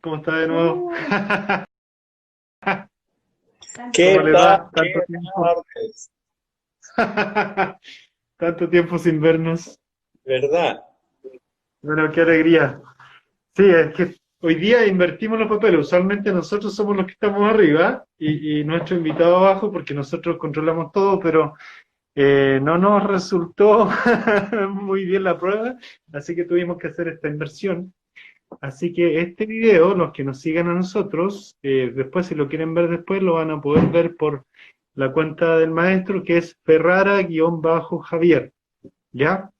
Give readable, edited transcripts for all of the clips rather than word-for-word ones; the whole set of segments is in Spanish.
¿Cómo está de nuevo? ¿Qué ¿Cómo le tal? va? ¿Qué Tanto tiempo. tardes? Tanto tiempo sin vernos. ¿Verdad? Bueno, qué alegría. Sí, es que hoy día invertimos los papeles. Usualmente nosotros somos los que estamos arriba y nuestro invitado abajo porque nosotros controlamos todo, pero no nos resultó muy bien la prueba, así que tuvimos que hacer esta inversión. Así que este video, los que nos sigan a nosotros, después si lo quieren ver después, lo van a poder ver por la cuenta del maestro, que es Ferrara-Javier, ¿ya?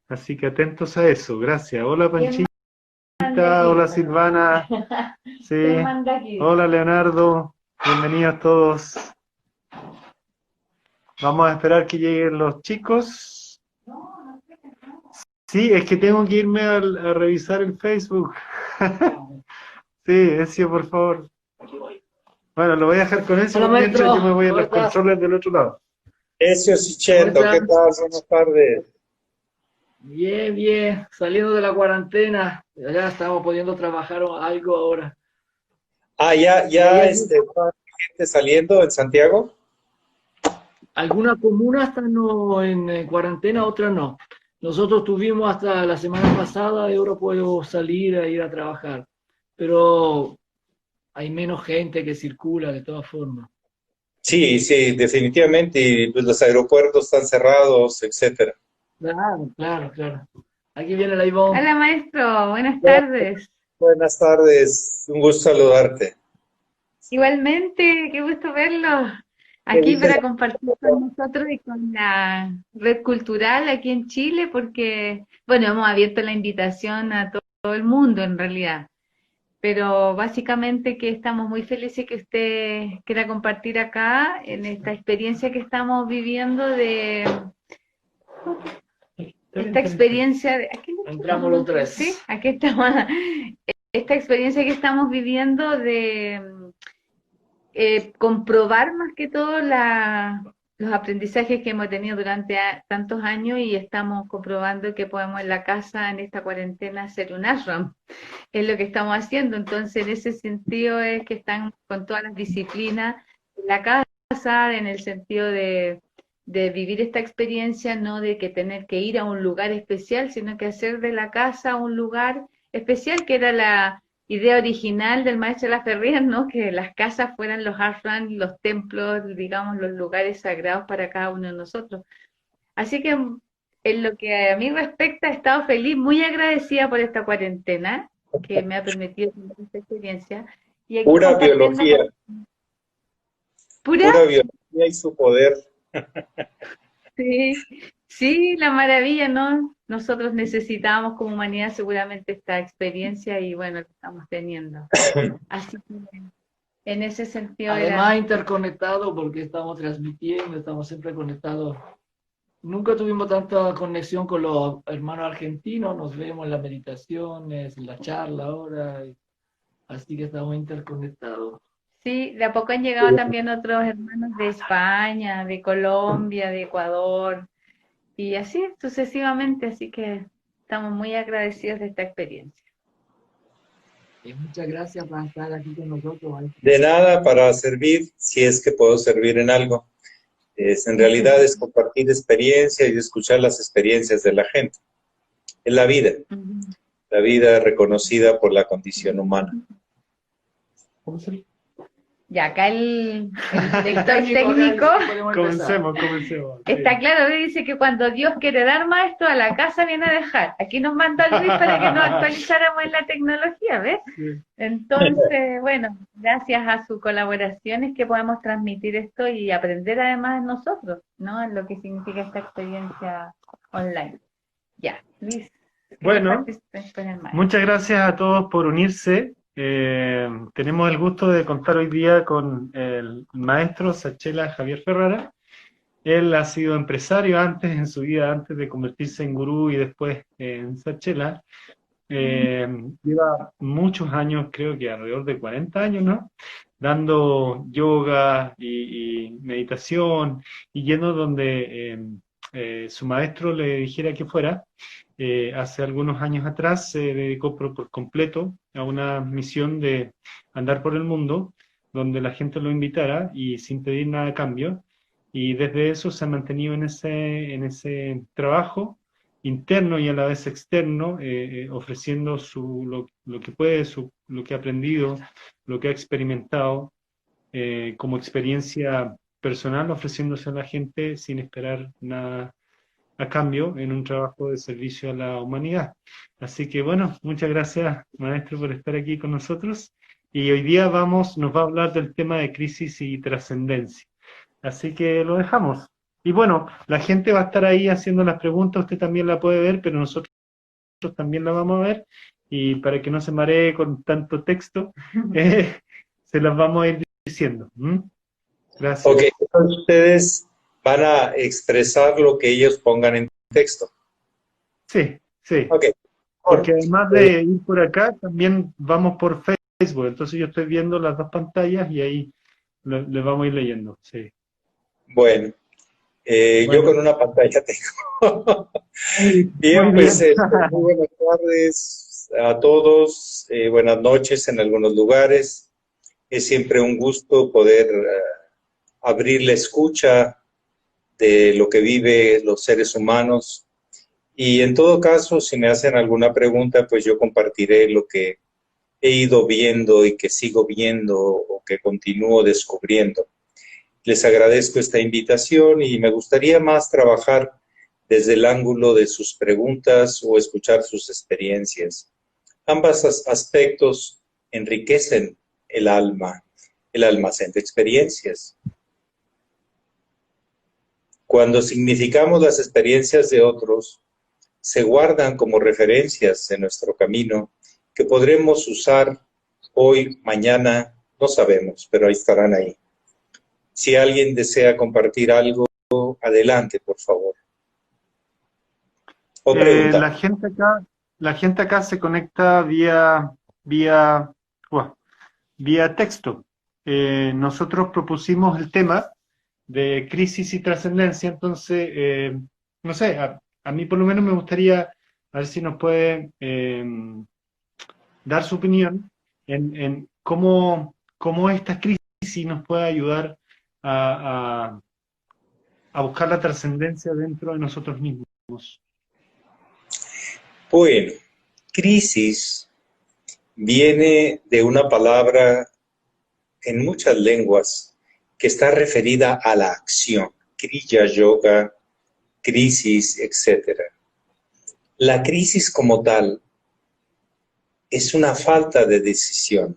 Así que atentos a eso, gracias. Hola ¿Quién Panchita, manda aquí? hola Silvana, sí, ¿Quién manda aquí? hola Leonardo, bienvenidos todos. Vamos a esperar que lleguen los chicos. Sí, es que tengo que irme a revisar el Facebook. Sí, Ezio, por favor. Bueno, lo voy a dejar con eso Hola por mientras yo me maestro, voy a ¿cómo los estás? controles del otro lado. Ezio ¿Cómo Sichendo, ¿qué estás? tal? Buenas tardes. Bien, bien, saliendo de la cuarentena, ya estamos pudiendo trabajar algo ahora. Ya, Y ya, allá, gente saliendo en Santiago. algunas comunas están en cuarentena, otras no. Nosotros tuvimos hasta la semana pasada y ahora puedo salir a ir a trabajar, pero hay menos gente que circula de todas formas. Sí, sí, definitivamente, y pues los aeropuertos están cerrados, etcétera. Claro, claro, claro. Aquí viene la Ivonne. Hola maestro, buenas tardes. Buenas tardes, un gusto saludarte. Igualmente, qué gusto verlos ¿Qué aquí dices? para compartir con nosotros y con la red cultural aquí en Chile, porque, bueno, hemos abierto la invitación a todo el mundo en realidad, pero básicamente que estamos muy felices que usted quiera compartir acá en esta experiencia que estamos viviendo de esta experiencia de, aquí, Entramos los sí, tres. aquí estamos, esta experiencia que estamos viviendo de comprobar más que todo los aprendizajes que hemos tenido durante tantos años y estamos comprobando que podemos en la casa, en esta cuarentena, hacer un ashram. Es lo que estamos haciendo. Entonces, en ese sentido es que están con todas las disciplinas en la casa, en el sentido de vivir esta experiencia, no de que tener que ir a un lugar especial, sino que hacer de la casa un lugar especial, que era la idea original del maestro Laferrière, ¿no? Que las casas fueran los ashrams, los templos, digamos, los lugares sagrados para cada uno de nosotros. Así que en lo que a mí respecta, he estado feliz, muy agradecida por esta cuarentena que me ha permitido tener esta experiencia y aquí Pura compartiendo biología, con pura, pura biología y su poder. sí, sí, la maravilla, ¿no? Nosotros necesitamos como humanidad seguramente esta experiencia y bueno, lo estamos teniendo. Así que en ese sentido Además, era, interconectado porque estamos transmitiendo, estamos siempre conectados. Nunca tuvimos tanta conexión con los hermanos argentinos, nos vemos en las meditaciones, en la charla ahora, así que estamos interconectados. sí, de a poco han llegado también otros hermanos de España, de Colombia, de Ecuador y así sucesivamente, así que estamos muy agradecidos de esta experiencia. Y muchas gracias por estar aquí con nosotros, maestro. De nada para servir, si es que puedo servir en algo. En realidad es compartir experiencias y escuchar las experiencias de la gente. Es la vida reconocida por la condición humana. ¿Cómo se Ya, acá el director Técnico, técnico podemos empezar. Comencemos. está Sí. claro, dice que cuando Dios quiere dar más esto a la casa viene a dejar. Aquí nos manda Luis para que nos actualizáramos en la tecnología, ¿ves? Sí. Entonces, bueno, gracias a su colaboración es que podemos transmitir esto y aprender además nosotros, ¿no? En lo que significa esta experiencia online. Ya, Luis, ¿quieres Bueno, participar con el maestro? muchas gracias a todos por unirse. Tenemos el gusto de contar hoy día con el maestro Sachela Javier Ferrara. Él ha sido empresario antes en su vida, antes de convertirse en gurú y después en Sachela. Eh, Lleva muchos años, creo que alrededor de 40 años, ¿no? Dando yoga y meditación y yendo donde su maestro le dijera que fuera. hace algunos años atrás se dedicó por completo a una misión de andar por el mundo, donde la gente lo invitara y sin pedir nada a cambio. Y desde eso se ha mantenido en ese trabajo interno y a la vez externo, ofreciendo lo que puede, lo que ha aprendido, lo que ha experimentado como experiencia personal, ofreciéndose a la gente sin esperar nada a cambio en un trabajo de servicio a la humanidad. Así que bueno, muchas gracias, maestro, por estar aquí con nosotros. Y hoy día nos va a hablar del tema de crisis y trascendencia. Así que lo dejamos. Y bueno, la gente va a estar ahí haciendo las preguntas, usted también la puede ver, pero nosotros también la vamos a ver. Y para que no se maree con tanto texto, se las vamos a ir diciendo. Gracias. Ok, entonces ustedes van a expresar lo que ellos pongan en texto. Sí, sí. Ok. Porque además de ir por acá, también vamos por Facebook. Entonces yo estoy viendo las dos pantallas y ahí le vamos a ir leyendo. Sí. Bueno, yo con una pantalla tengo. Bien, Muy pues bien. muy buenas tardes a todos, buenas noches en algunos lugares. Es siempre un gusto poder abrir la escucha de lo que viven los seres humanos. Y en todo caso, si me hacen alguna pregunta, pues yo compartiré lo que he ido viendo y que sigo viendo o que continúo descubriendo. Les agradezco esta invitación y me gustaría más trabajar desde el ángulo de sus preguntas o escuchar sus experiencias. Ambos aspectos enriquecen el alma, el almacén de experiencias. Cuando significamos las experiencias de otros, se guardan como referencias en nuestro camino que podremos usar hoy, mañana, no sabemos, pero ahí estarán ahí. Si alguien desea compartir algo, adelante, por favor. O preguntar. La gente acá se conecta vía texto. Nosotros propusimos el tema de crisis y trascendencia, entonces, no sé, a mí por lo menos me gustaría, a ver si nos puede dar su opinión en cómo esta crisis nos puede ayudar a, a buscar la trascendencia dentro de nosotros mismos. Bueno, crisis viene de una palabra en muchas lenguas que está referida a la acción, kriya yoga, crisis, etc. La crisis como tal es una falta de decisión,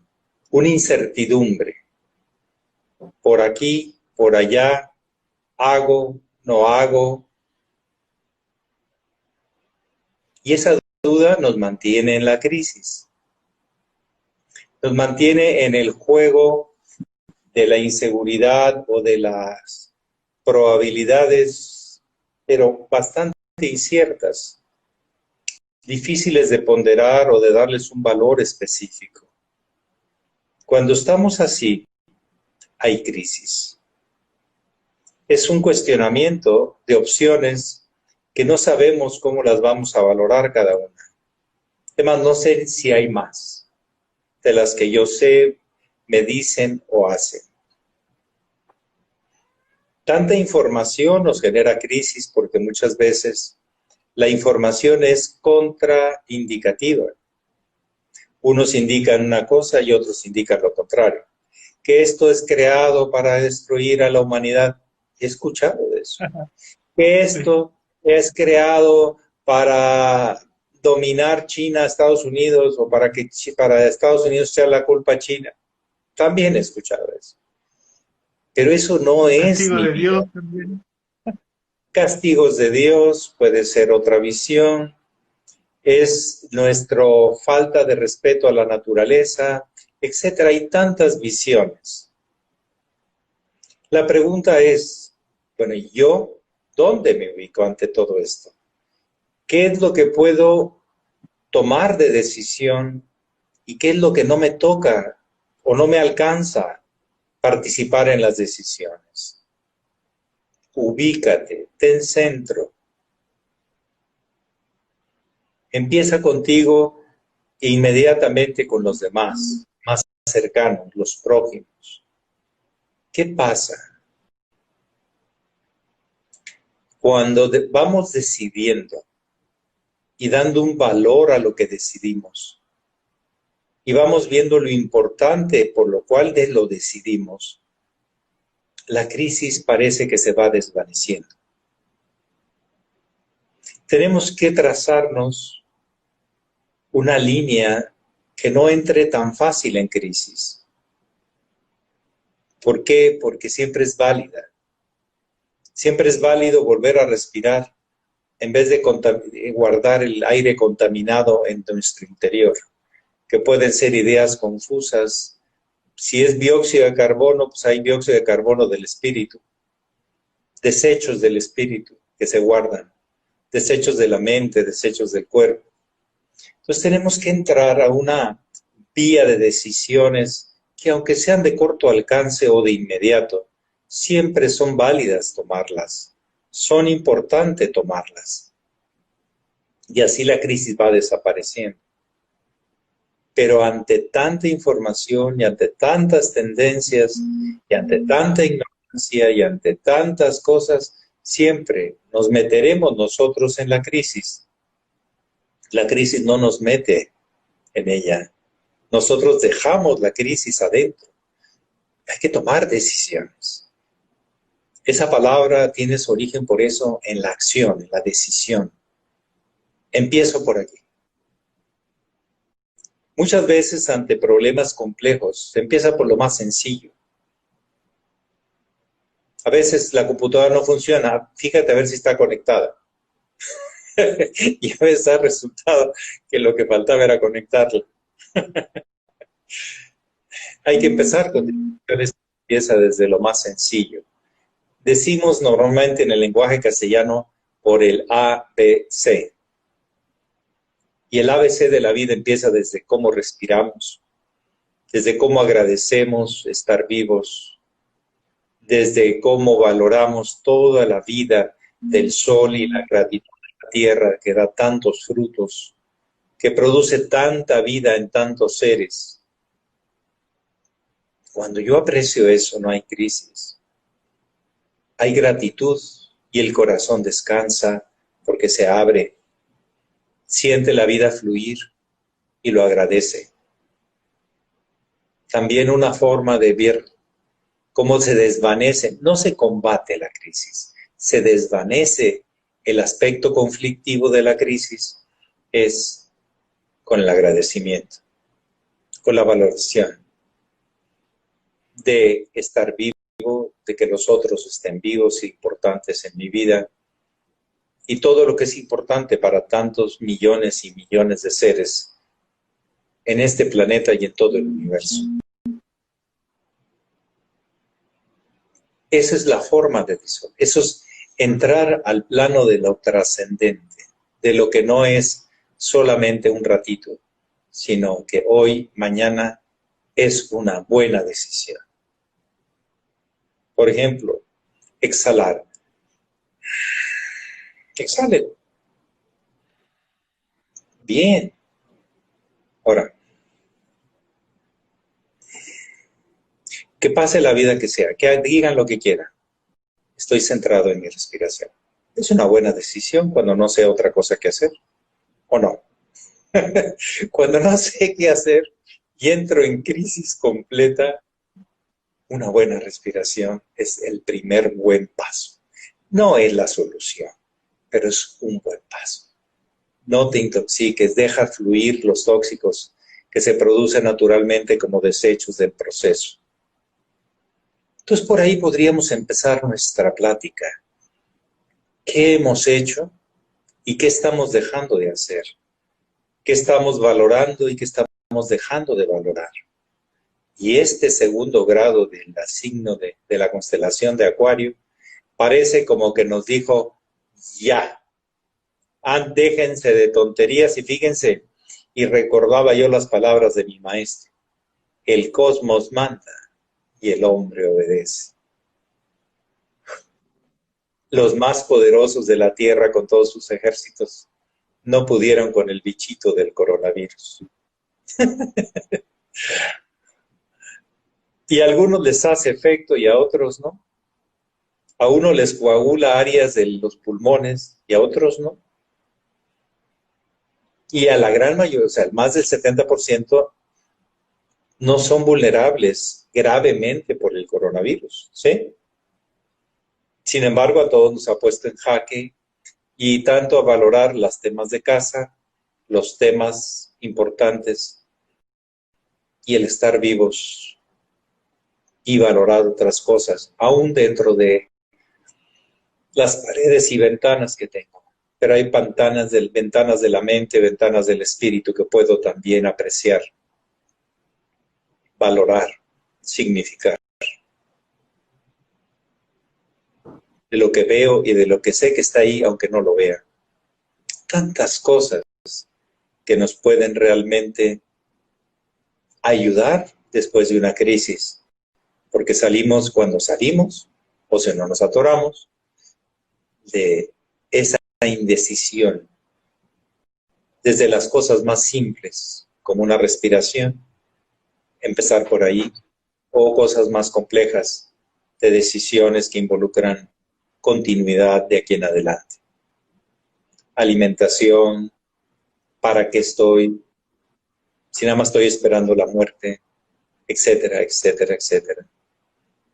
una incertidumbre. Por aquí, por allá, hago, no hago. Y esa duda nos mantiene en la crisis. Nos mantiene en el juego de la inseguridad o de las probabilidades, pero bastante inciertas, difíciles de ponderar o de darles un valor específico. Cuando estamos así, hay crisis. Es un cuestionamiento de opciones que no sabemos cómo las vamos a valorar cada una. Además, no sé si hay más de las que yo sé, me dicen o hacen. Tanta información nos genera crisis porque muchas veces la información es contraindicativa. Unos indican una cosa y otros indican lo contrario. Que esto es creado para destruir a la humanidad. He escuchado de eso. Que esto es creado para dominar China, Estados Unidos, o para que para Estados Unidos sea la culpa a China. También he escuchado eso. Pero eso no es Castigo de vida. Dios también. Castigos de Dios puede ser otra visión. Es nuestra falta de respeto a la naturaleza, etcétera. Hay tantas visiones. La pregunta es, bueno, ¿yo dónde me ubico ante todo esto? ¿Qué es lo que puedo tomar de decisión y qué es lo que no me toca o no me alcanza participar en las decisiones? Ubícate, ten centro. Empieza contigo e inmediatamente con los demás, más cercanos, los prójimos. ¿Qué pasa? Cuando vamos decidiendo y dando un valor a lo que decidimos, y vamos viendo lo importante por lo cual lo decidimos, la crisis parece que se va desvaneciendo. Tenemos que trazarnos una línea que no entre tan fácil en crisis. ¿Por qué? Porque siempre es válida. Siempre es válido volver a respirar en vez de guardar el aire contaminado en nuestro interior, que pueden ser ideas confusas. Si es dióxido de carbono, pues hay dióxido de carbono del espíritu, desechos del espíritu que se guardan, desechos de la mente, desechos del cuerpo. Entonces tenemos que entrar a una vía de decisiones que, aunque sean de corto alcance o de inmediato, siempre son válidas tomarlas, son importantes tomarlas. Y así la crisis va desapareciendo. Pero ante tanta información y ante tantas tendencias y ante tanta ignorancia y ante tantas cosas, siempre nos meteremos nosotros en la crisis. La crisis no nos mete en ella. Nosotros dejamos la crisis adentro. Hay que tomar decisiones. Esa palabra tiene su origen por eso en la acción, en la decisión. Empiezo por aquí. Muchas veces ante problemas complejos se empieza por lo más sencillo. A veces la computadora no funciona, fíjate a ver si está conectada. Y a veces ha resultado que lo que faltaba era conectarla. Hay que empezar con decisiones que empieza desde lo más sencillo. Decimos normalmente en el lenguaje castellano por el ABC. Y el ABC de la vida empieza desde cómo respiramos, desde cómo agradecemos estar vivos, desde cómo valoramos toda la vida del sol y la gratitud de la tierra que da tantos frutos, que produce tanta vida en tantos seres. Cuando yo aprecio eso, no hay crisis. Hay gratitud y el corazón descansa porque se abre. Siente la vida fluir y lo agradece. También una forma de ver cómo se desvanece, no se combate la crisis, se desvanece el aspecto conflictivo de la crisis, es con el agradecimiento, con la valoración de estar vivo, de que los otros estén vivos e importantes en mi vida, y todo lo que es importante para tantos millones y millones de seres en este planeta y en todo el universo. Esa es la forma de eso. Eso es entrar al plano de lo trascendente, de lo que no es solamente un ratito, sino que hoy, mañana, es una buena decisión. Por ejemplo, exhalar. Exhalen. Bien. Ahora, que pase la vida que sea, que digan lo que quieran. Estoy centrado en mi respiración. Es una buena decisión cuando no sé otra cosa que hacer, ¿o no? Cuando no sé qué hacer y entro en crisis completa, una buena respiración es el primer buen paso. No es la solución, pero es un buen paso. No te intoxiques, deja fluir los tóxicos que se producen naturalmente como desechos del proceso. Entonces por ahí podríamos empezar nuestra plática. ¿Qué hemos hecho y qué estamos dejando de hacer? ¿Qué estamos valorando y qué estamos dejando de valorar? Y este segundo grado del signo de la constelación de Acuario parece como que nos dijo, ya, déjense de tonterías y fíjense, y recordaba yo las palabras de mi maestro, el cosmos manda y el hombre obedece. Los más poderosos de la tierra con todos sus ejércitos no pudieron con el bichito del coronavirus. Y a algunos les hace efecto y a otros no. A uno les coagula áreas de los pulmones y a otros no. Y a la gran mayoría, o sea, más del 70% no son vulnerables gravemente por el coronavirus, ¿sí? Sin embargo, a todos nos ha puesto en jaque y tanto a valorar los temas de casa, los temas importantes y el estar vivos y valorar otras cosas, aún dentro de las paredes y ventanas que tengo. Pero hay ventanas de la mente, ventanas del espíritu que puedo también apreciar, valorar, significar. De lo que veo y de lo que sé que está ahí, aunque no lo vea. Tantas cosas que nos pueden realmente ayudar después de una crisis, porque salimos cuando salimos, o si no nos atoramos, de esa indecisión, desde las cosas más simples, como una respiración, empezar por ahí, o cosas más complejas, de decisiones que involucran continuidad de aquí en adelante. Alimentación, para qué estoy, si nada más estoy esperando la muerte, etcétera, etcétera, etcétera.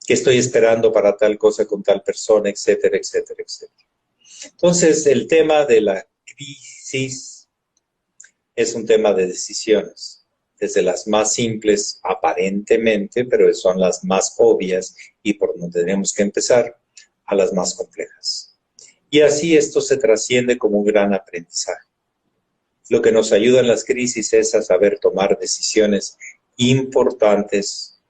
¿Qué estoy esperando para tal cosa con tal persona, etcétera, etcétera, etcétera? Entonces, el tema de la crisis es un tema de decisiones, desde las más simples aparentemente, pero son las más obvias y por donde tenemos que empezar, a las más complejas. Y así esto se trasciende como un gran aprendizaje. Lo que nos ayuda en las crisis es a saber tomar decisiones importantes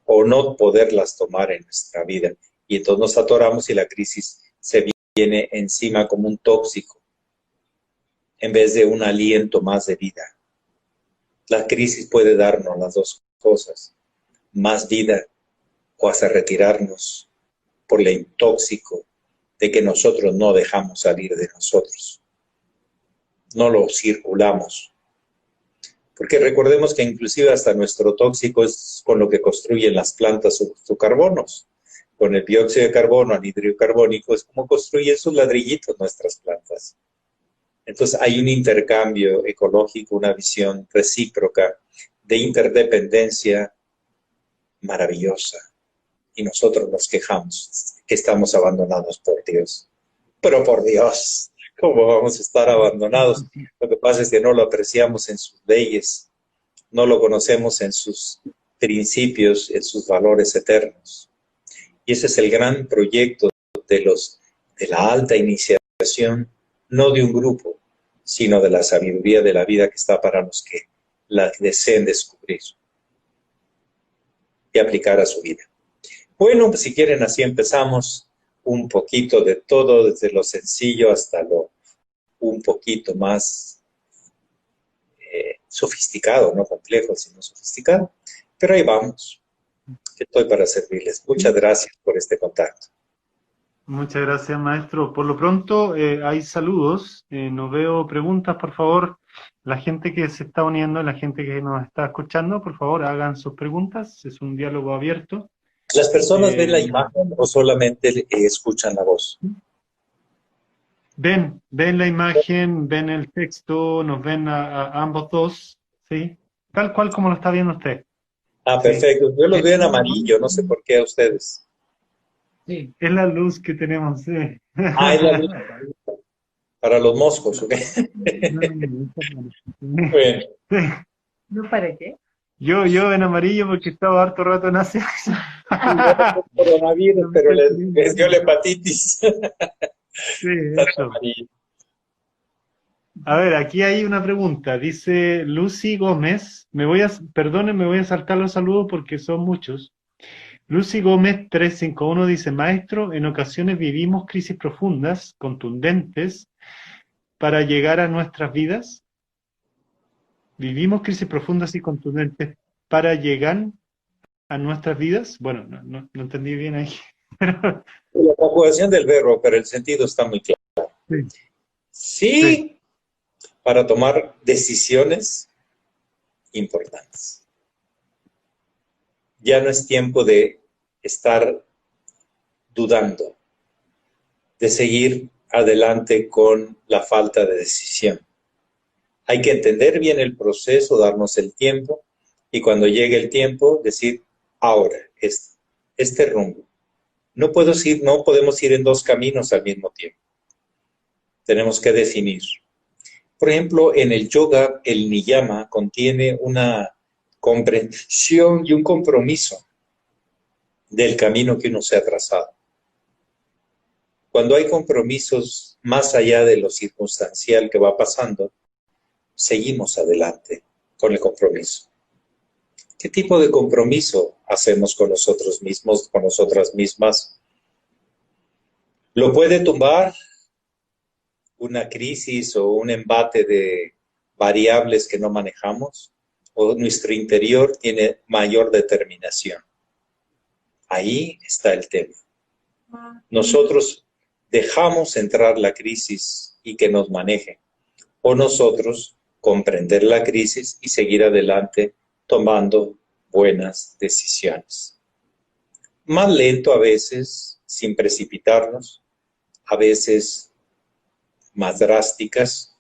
o no poderlas tomar en nuestra vida. Y entonces nos atoramos y la crisis se viene encima como un tóxico, en vez de un aliento más de vida. La crisis puede darnos las dos cosas, más vida o hasta retirarnos por el intóxico de que nosotros no dejamos salir de nosotros. No lo circulamos. Porque recordemos que inclusive hasta nuestro tóxico es con lo que construyen las plantas sus carbonos. Con el dióxido de carbono, anhídrido carbónico, es como construyen sus ladrillitos nuestras plantas. Entonces hay un intercambio ecológico, una visión recíproca de interdependencia maravillosa. Y nosotros nos quejamos que estamos abandonados por Dios. Pero por Dios, ¿cómo vamos a estar abandonados? Lo que pasa es que no lo apreciamos en sus leyes, no lo conocemos en sus principios, en sus valores eternos. Y ese es el gran proyecto de la alta iniciación, no de un grupo, sino de la sabiduría de la vida que está para los que la deseen descubrir y aplicar a su vida. Bueno, pues si quieren así empezamos un poquito de todo, desde lo sencillo hasta lo un poquito más sofisticado, no complejo, sino sofisticado. Pero ahí vamos. Estoy para servirles. Muchas gracias por este contacto. Muchas gracias, maestro. Por lo pronto, hay saludos. No veo preguntas, por favor. La gente que se está uniendo, la gente que nos está escuchando, por favor, hagan sus preguntas. Es un diálogo abierto. ¿Las personas ven la imagen o solamente escuchan la voz? Ven la imagen, ven el texto, nos ven a ambos dos, ¿sí? Tal cual como lo está viendo usted. Ah, perfecto. Yo los veo en amarillo, no sé por qué a ustedes. Sí. Es la luz que tenemos, sí. Ah, es la luz. Para los moscos, ¿ok? Bueno. Sí. ¿No para qué? Yo en amarillo porque estaba harto rato en Asia. Coronavirus, pero les dio la hepatitis. Sí, eso. A ver, aquí hay una pregunta. Dice Lucy Gómez. Perdone, me voy a saltar los saludos porque son muchos. Lucy Gómez 351 dice: maestro, en ocasiones vivimos crisis profundas, contundentes, para llegar a nuestras vidas. ¿Vivimos crisis profundas y contundentes para llegar a nuestras vidas? Bueno, no entendí bien ahí. Pero... La conjugación del verbo, pero el sentido está muy claro. Sí. Sí, para tomar decisiones importantes. Ya no es tiempo de estar dudando, de seguir adelante con la falta de decisión. Hay que entender bien el proceso, darnos el tiempo, y cuando llegue el tiempo, decir, ahora, este rumbo. No podemos ir en dos caminos al mismo tiempo. Tenemos que definir. Por ejemplo, en el yoga, el niyama contiene una comprensión y un compromiso del camino que uno se ha trazado. Cuando hay compromisos más allá de lo circunstancial que va pasando, seguimos adelante con el compromiso. ¿Qué tipo de compromiso hacemos con nosotros mismos, con nosotras mismas? ¿Lo puede tumbar una crisis o un embate de variables que no manejamos? ¿O nuestro interior tiene mayor determinación? Ahí está el tema. Nosotros dejamos entrar la crisis y que nos maneje, o nosotros comprender la crisis y seguir adelante tomando buenas decisiones. Más lento a veces, sin precipitarnos, a veces más drásticas,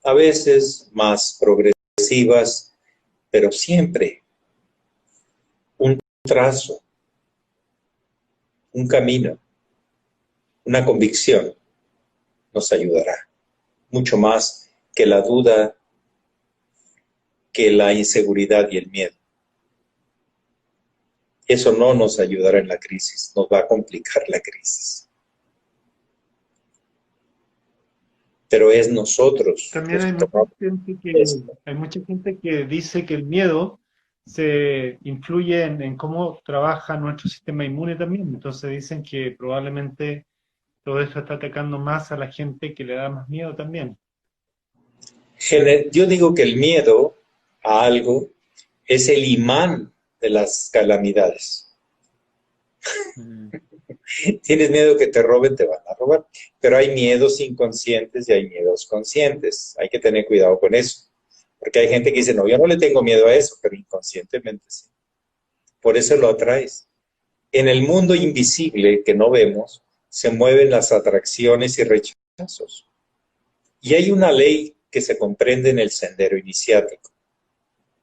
a veces más progresivas, pero siempre un trazo, un camino, una convicción nos ayudará. Mucho más que la duda, que la inseguridad y el miedo. Eso no nos ayudará en la crisis, nos va a complicar la crisis. Pero es nosotros. También hay mucha gente que dice que el miedo se influye en cómo trabaja nuestro sistema inmune también. Entonces dicen que probablemente todo esto está atacando más a la gente que le da más miedo también. Yo digo que el miedo a algo es el imán de las calamidades. Tienes miedo que te roben, te van a robar. Pero hay miedos inconscientes y hay miedos conscientes. Hay que tener cuidado con eso. Porque hay gente que dice, no, yo no le tengo miedo a eso, pero inconscientemente sí. Por eso lo atraes. En el mundo invisible que no vemos, se mueven las atracciones y rechazos. Y hay una ley que se comprende en el sendero iniciático.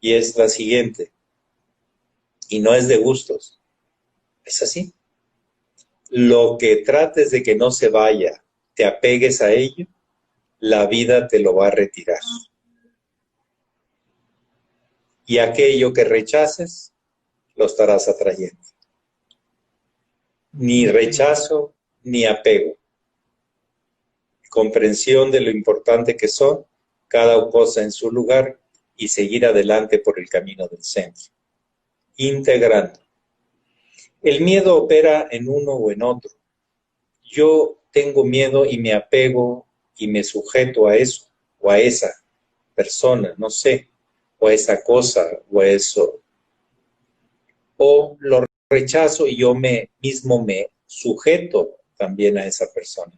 Y es la siguiente. Y no es de gustos. Es así. Lo que trates de que no se vaya, te apegues a ello, la vida te lo va a retirar. Y aquello que rechaces, lo estarás atrayendo. Ni rechazo, ni apego. Comprensión de lo importante que son, cada cosa en su lugar, y seguir adelante por el camino del centro. Integrando. El miedo opera en uno o en otro. Yo tengo miedo y me apego y me sujeto a eso, o a esa persona, no sé, o a esa cosa, o a eso. O lo rechazo y yo mismo me sujeto también a esa persona.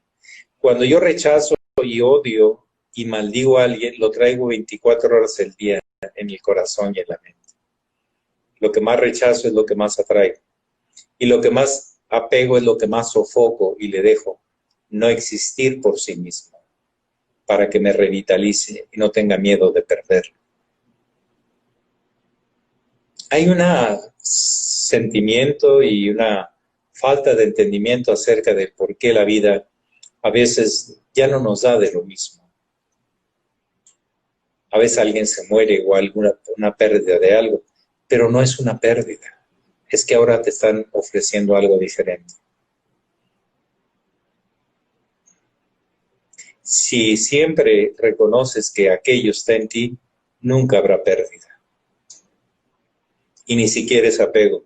Cuando yo rechazo y odio y maldigo a alguien, lo traigo 24 horas del día en el corazón y en la mente. Lo que más rechazo es lo que más atraigo. Y lo que más apego es lo que más sofoco y le dejo no existir por sí mismo, para que me revitalice y no tenga miedo de perderlo. Hay un sentimiento y una falta de entendimiento acerca de por qué la vida a veces ya no nos da de lo mismo. A veces alguien se muere o una pérdida de algo, pero no es una pérdida. Es que ahora te están ofreciendo algo diferente. Si siempre reconoces que aquello está en ti, nunca habrá pérdida. Y ni siquiera es apego,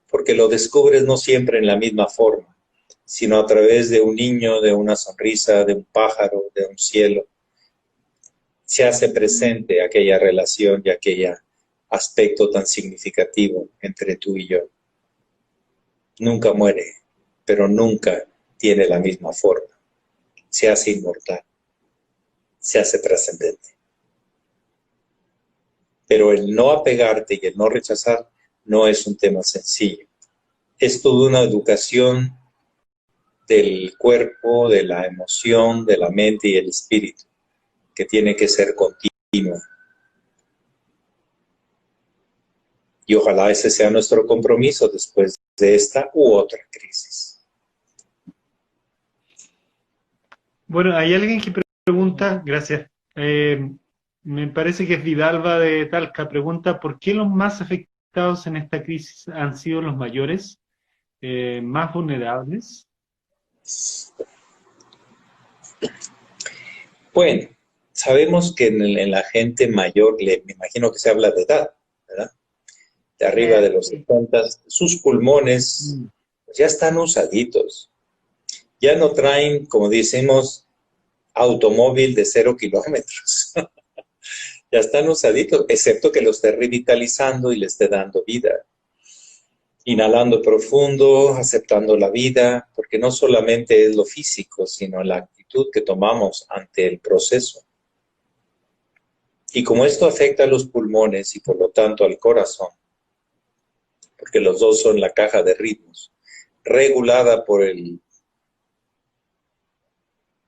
porque lo descubres no siempre en la misma forma, sino a través de un niño, de una sonrisa, de un pájaro, de un cielo. Se hace presente aquella relación y aquel aspecto tan significativo entre tú y yo. Nunca muere, pero nunca tiene la misma forma. Se hace inmortal, se hace trascendente. Pero el no apegarte y el no rechazar no es un tema sencillo. Es toda una educación del cuerpo, de la emoción, de la mente y el espíritu, que tiene que ser continua. Y ojalá ese sea nuestro compromiso después de esta u otra crisis. Bueno, hay alguien que pregunta, gracias, me parece que es Vidalba de Talca, pregunta, ¿por qué los más afectados en esta crisis han sido los mayores, más vulnerables? Bueno, sabemos que en la gente mayor, me imagino que se habla de edad, ¿verdad? De arriba de los 70, sus pulmones pues, ya están usaditos. Ya no traen, como decimos, automóvil de 0 kilómetros. Ya están usaditos, excepto que lo esté revitalizando y le esté dando vida. Inhalando profundo, aceptando la vida, porque no solamente es lo físico, sino la actitud que tomamos ante el proceso. Y como esto afecta a los pulmones y por lo tanto al corazón, porque los dos son la caja de ritmos, regulada por el,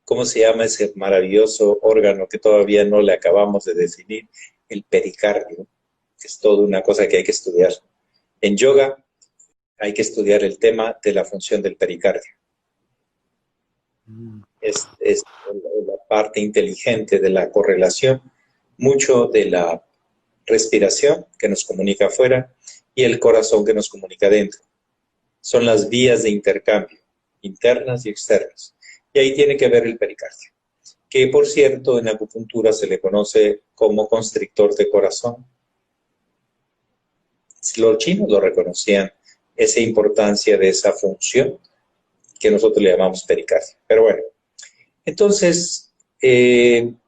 ¿cómo se llama ese maravilloso órgano que todavía no le acabamos de definir? El pericardio, que es toda una cosa que hay que estudiar. En yoga hay que estudiar el tema de la función del pericardio. Es la parte inteligente de la correlación, mucho de la respiración que nos comunica afuera y el corazón que nos comunica adentro. Son las vías de intercambio, internas y externas. Y ahí tiene que ver el pericardio, que por cierto en acupuntura se le conoce como constrictor de corazón. Los chinos lo reconocían, esa importancia de esa función que nosotros le llamamos pericardio. Pero bueno, entonces, el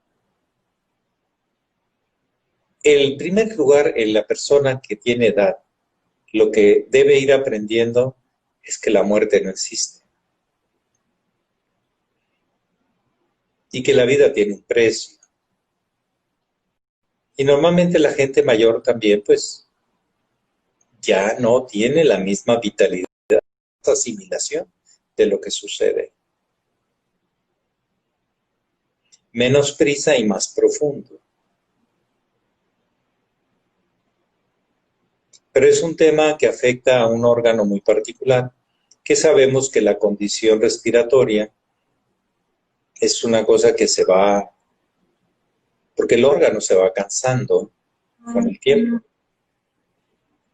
primer lugar, en la persona que tiene edad, lo que debe ir aprendiendo es que la muerte no existe. Y que la vida tiene un precio. Y normalmente la gente mayor también, pues, ya no tiene la misma vitalidad, asimilación de lo que sucede. Menos prisa y más profundo. Pero es un tema que afecta a un órgano muy particular, que sabemos que la condición respiratoria es una cosa que se va, porque el órgano se va cansando con el tiempo.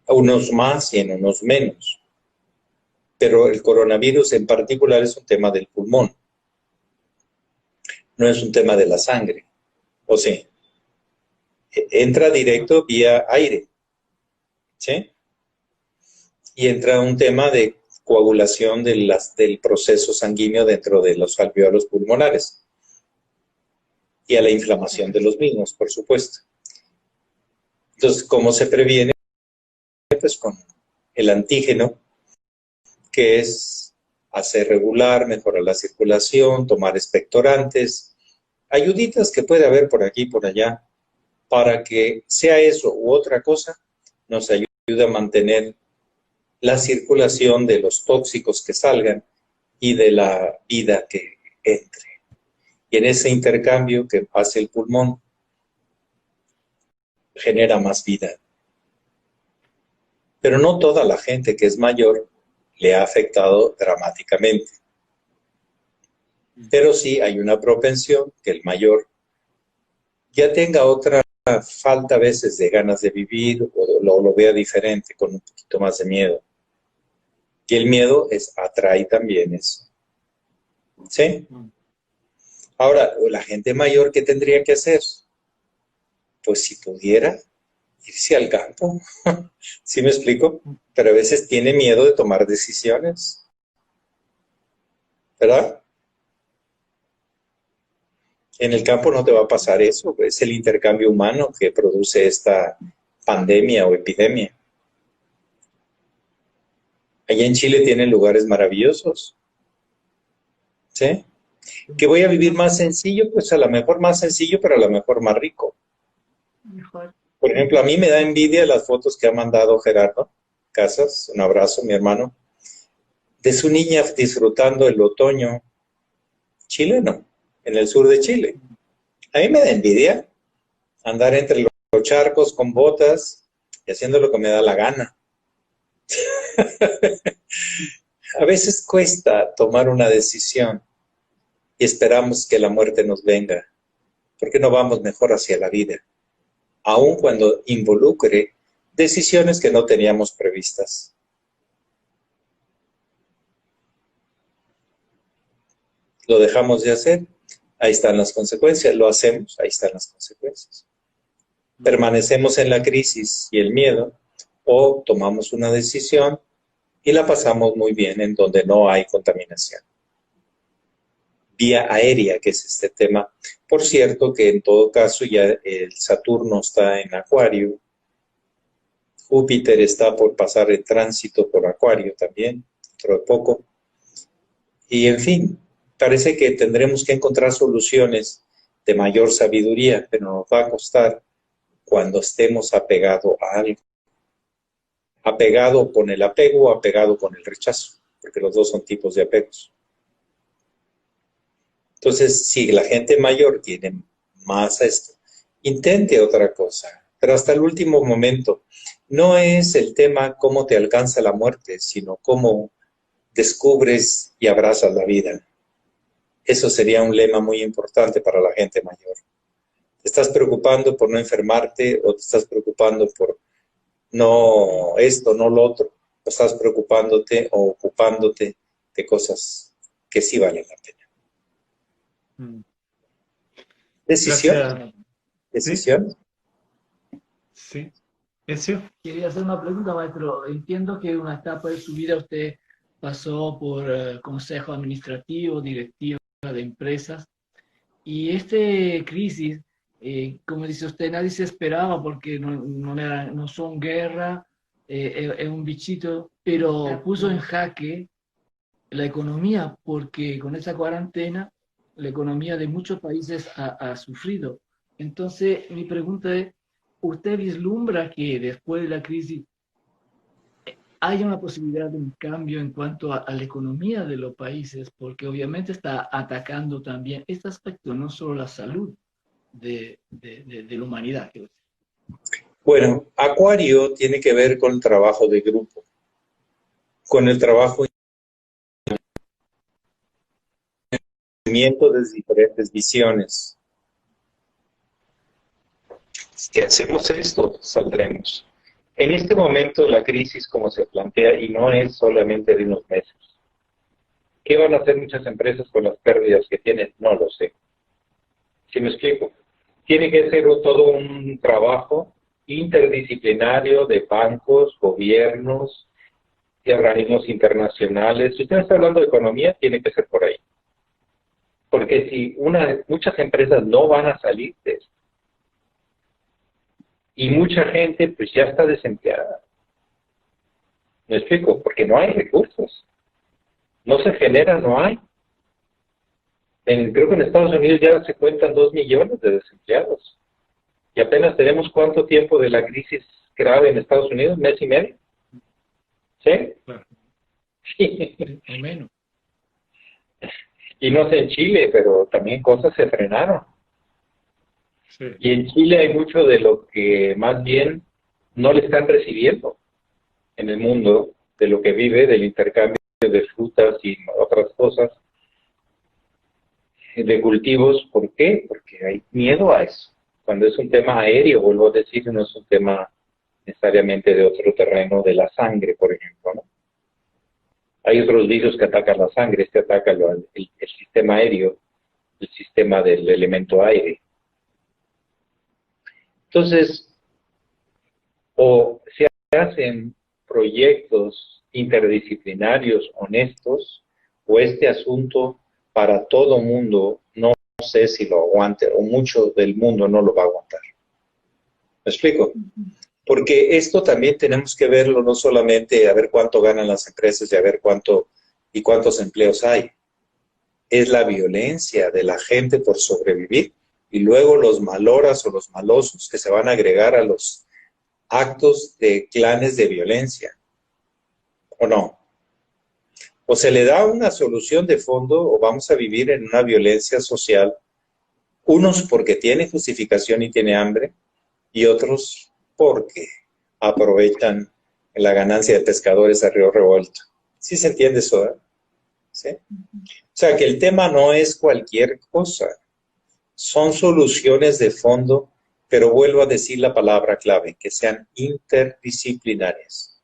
A unos más y en unos menos. Pero el coronavirus en particular es un tema del pulmón. No es un tema de la sangre. ¿O sí? Entra directo vía aire. ¿Sí? Y entra un tema de coagulación del proceso sanguíneo dentro de los alveolos pulmonares. Y a la inflamación de los mismos, por supuesto. Entonces, ¿cómo se previene? Pues con el antígeno, que es hacer regular, mejorar la circulación, tomar expectorantes, ayuditas que puede haber por aquí y por allá, para que sea eso u otra cosa, nos ayude a mantener la circulación de los tóxicos que salgan y de la vida que entre. Y en ese intercambio que hace el pulmón, genera más vida. Pero no toda la gente que es mayor le ha afectado dramáticamente. Pero sí hay una propensión que el mayor ya tenga otra falta a veces de ganas de vivir o lo vea diferente, con un poquito más de miedo. Y el miedo atrae también eso. ¿Sí? Ahora, la gente mayor, ¿qué tendría que hacer? Pues si pudiera, irse al campo. ¿Sí me explico? Pero a veces tiene miedo de tomar decisiones. ¿Verdad? En el campo no te va a pasar eso. Es el intercambio humano que produce esta pandemia o epidemia. Allá en Chile tienen lugares maravillosos. ¿Sí? ¿Que voy a vivir más sencillo? Pues a lo mejor más sencillo, pero a lo mejor más rico. Mejor. Por ejemplo, a mí me da envidia las fotos que ha mandado Gerardo Casas, un abrazo, mi hermano, de su niña disfrutando el otoño chileno, en el sur de Chile. A mí me da envidia andar entre los charcos con botas y haciendo lo que me da la gana. A veces cuesta tomar una decisión y esperamos que la muerte nos venga. ¿Por qué no vamos mejor hacia la vida? Aun cuando involucre decisiones que no teníamos previstas. Lo dejamos de hacer, ahí están las consecuencias. Lo hacemos, ahí están las consecuencias. Permanecemos en la crisis y el miedo, o tomamos una decisión y la pasamos muy bien en donde no hay contaminación. Vía aérea, que es este tema. Por cierto, que en todo caso ya el Saturno está en Acuario, Júpiter está por pasar el tránsito por Acuario también, dentro de poco. Y en fin, parece que tendremos que encontrar soluciones de mayor sabiduría, pero nos va a costar cuando estemos apegados a algo. Apegado con el apego o apegado con el rechazo, porque los dos son tipos de apegos. Entonces, si la gente mayor tiene más a esto, intente otra cosa, pero hasta el último momento. No es el tema cómo te alcanza la muerte, sino cómo descubres y abrazas la vida. Eso sería un lema muy importante para la gente mayor. ¿Te estás preocupando por no enfermarte o te estás preocupando por no esto, no lo otro? ¿O estás preocupándote o ocupándote de cosas que sí valen la pena? Decisión. Gracias. Decisión. Sí. ¿Ezio? Quería hacer una pregunta, maestro. Entiendo que en una etapa de su vida usted pasó por consejo administrativo, directivo de empresas, y esta crisis, como dice usted, nadie se esperaba porque no son guerra, es un bichito, pero puso en jaque la economía, porque con esa cuarentena la economía de muchos países ha sufrido. Entonces, mi pregunta es, ¿usted vislumbra que después de la crisis hay una posibilidad de un cambio en cuanto a la economía de los países? Porque obviamente está atacando también este aspecto, no solo la salud de la humanidad. Bueno, Acuario tiene que ver con el trabajo de grupo, con el trabajo de diferentes visiones. Si hacemos esto, saldremos. En este momento la crisis como se plantea, y no es solamente de unos meses. ¿Qué van a hacer muchas empresas con las pérdidas que tienen? No lo sé. ¿Sí me explico? Tiene que ser todo un trabajo interdisciplinario de bancos, gobiernos, y organismos internacionales. Si usted está hablando de economía, tiene que ser por ahí. Porque si muchas empresas no van a salir de esto, y mucha gente pues ya está desempleada. ¿Me explico? Porque no hay recursos. No se genera, no hay. Creo que en Estados Unidos ya se cuentan 2 millones de desempleados. Y apenas tenemos ¿cuánto tiempo de la crisis grave en Estados Unidos? ¿Mes y medio? ¿Sí? Claro. Sí. O menos. Y no sé en Chile, pero también cosas se frenaron. Sí. Y en Chile hay mucho de lo que más bien no le están recibiendo en el mundo, de lo que vive, del intercambio de frutas y otras cosas, de cultivos. ¿Por qué? Porque hay miedo a eso. Cuando es un tema aéreo, vuelvo a decir, no es un tema necesariamente de otro terreno, de la sangre, por ejemplo, ¿no? Hay otros virus que atacan la sangre, este ataca el sistema aéreo, el sistema del elemento aire. Entonces, o se hacen proyectos interdisciplinarios honestos, o este asunto para todo mundo, no sé si lo aguante, o mucho del mundo no lo va a aguantar. ¿Me explico? Porque esto también tenemos que verlo no solamente a ver cuánto ganan las empresas y a ver cuántos empleos hay. Es la violencia de la gente por sobrevivir y luego los maloras o los malosos que se van a agregar a los actos de clanes de violencia, ¿o no? O se le da una solución de fondo o vamos a vivir en una violencia social, unos porque tiene justificación y tiene hambre, y otros porque aprovechan la ganancia de pescadores a río revuelto. ¿Sí se entiende eso? ¿Sí? O sea, que el tema no es cualquier cosa. Son soluciones de fondo, pero vuelvo a decir la palabra clave, que sean interdisciplinarias,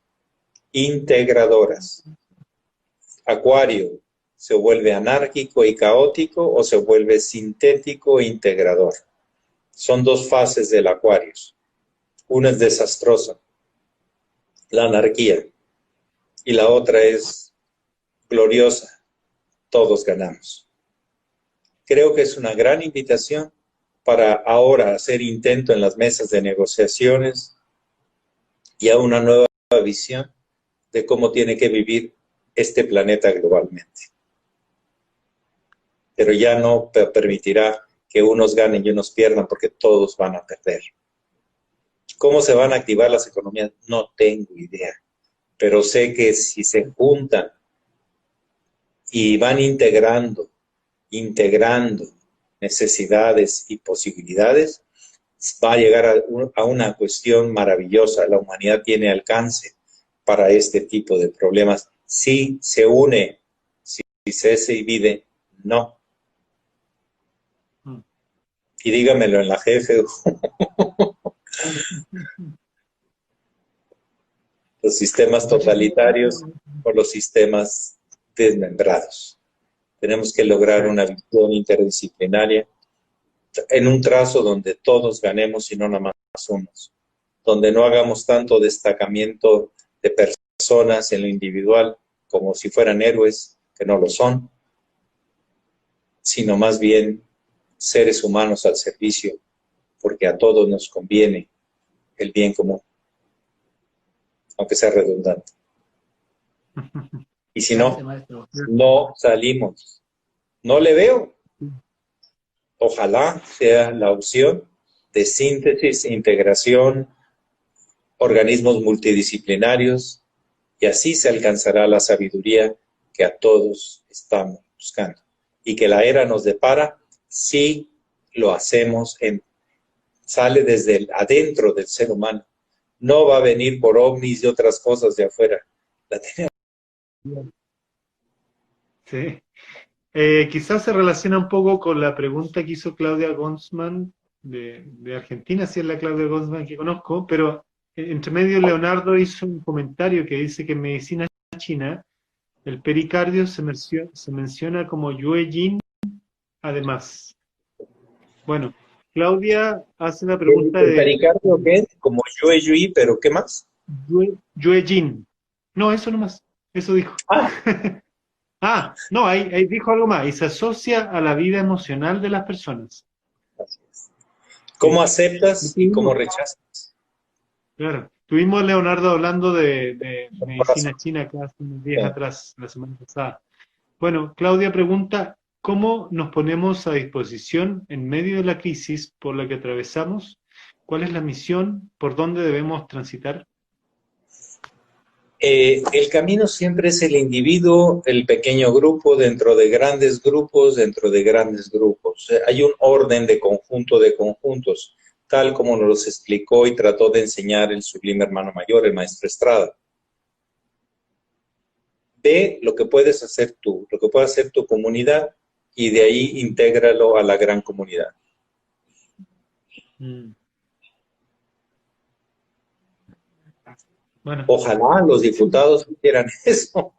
integradoras. Acuario, ¿se vuelve anárquico y caótico o se vuelve sintético e integrador? Son dos fases del Acuario. Una es desastrosa, la anarquía, y la otra es gloriosa, todos ganamos. Creo que es una gran invitación para ahora hacer intento en las mesas de negociaciones y a una nueva visión de cómo tiene que vivir este planeta globalmente. Pero ya no permitirá que unos ganen y unos pierdan porque todos van a perder. ¿Cómo se van a activar las economías? No tengo idea. Pero sé que si se juntan y van integrando necesidades y posibilidades, va a llegar a una cuestión maravillosa. La humanidad tiene alcance para este tipo de problemas. Si se une, si se divide, no. Y dígamelo en la jefe. Los sistemas totalitarios o los sistemas desmembrados. Tenemos que lograr una visión interdisciplinaria en un trazo donde todos ganemos y no nada más unos. Donde no hagamos tanto destacamiento de personas en lo individual como si fueran héroes, que no lo son, sino más bien seres humanos al servicio, porque a todos nos conviene el bien común, aunque sea redundante. Y si no, no salimos. No le veo. Ojalá sea la opción de síntesis, integración, organismos multidisciplinarios, y así se alcanzará la sabiduría que a todos estamos buscando. Y que la era nos depara si lo hacemos, sale desde adentro del ser humano. No va a venir por ovnis y otras cosas de afuera. La tenemos. Sí. Quizás se relaciona un poco con la pregunta que hizo Claudia Gonsman de Argentina, si es la Claudia Gonsman que conozco, pero entre medio Leonardo hizo un comentario que dice que en medicina china el pericardio se menciona como Yue Yin además. Bueno, Claudia hace la pregunta ¿El pericardio qué es? Como Yue Yui, pero ¿qué más? Yue Yin. No, eso nomás, eso dijo. No, ahí dijo algo más, y se asocia a la vida emocional de las personas. Así es. ¿Cómo aceptas y cómo rechazas? Claro, tuvimos a Leonardo hablando de medicina china acá hace unos días atrás, la semana pasada. Bueno, Claudia pregunta, ¿cómo nos ponemos a disposición en medio de la crisis por la que atravesamos? ¿Cuál es la misión? ¿Por dónde debemos transitar? El camino siempre es el individuo, el pequeño grupo, dentro de grandes grupos, Hay un orden de conjunto de conjuntos, tal como nos los explicó y trató de enseñar el sublime hermano mayor, el maestro Estrada. Ve lo que puedes hacer tú, lo que puede hacer tu comunidad, y de ahí intégralo a la gran comunidad. Bueno. Ojalá los diputados hicieran eso.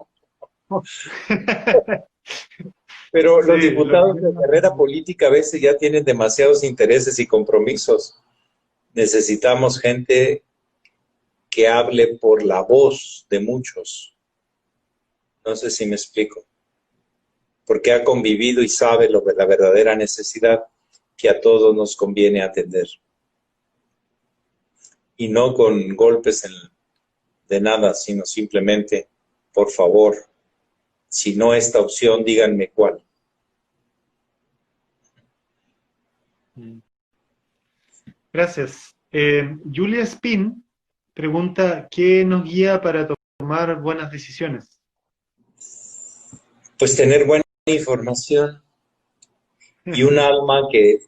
Pero los diputados de carrera política a veces ya tienen demasiados intereses y compromisos. Necesitamos gente que hable por la voz de muchos. No sé si me explico. Porque ha convivido y sabe la verdadera necesidad que a todos nos conviene atender. Y no con golpes de nada, sino simplemente, por favor, si no esta opción, díganme cuál. Gracias. Julia Spin pregunta, ¿qué nos guía para tomar buenas decisiones? Pues tener buena información y un alma que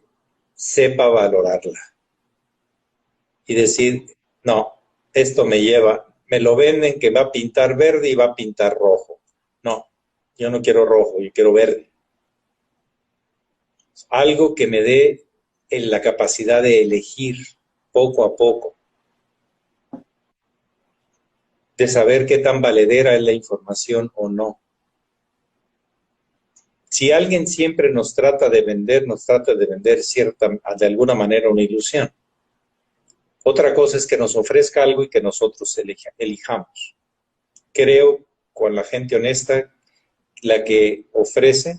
sepa valorarla. Y decir, no, esto me lo venden que va a pintar verde y va a pintar rojo. No, yo no quiero rojo, yo quiero verde. Algo que me dé la capacidad de elegir poco a poco, de saber qué tan valedera es la información o no. Si alguien siempre nos trata de vender de alguna manera una ilusión. Otra cosa es que nos ofrezca algo y que nosotros elijamos. Creo, con la gente honesta, la que ofrece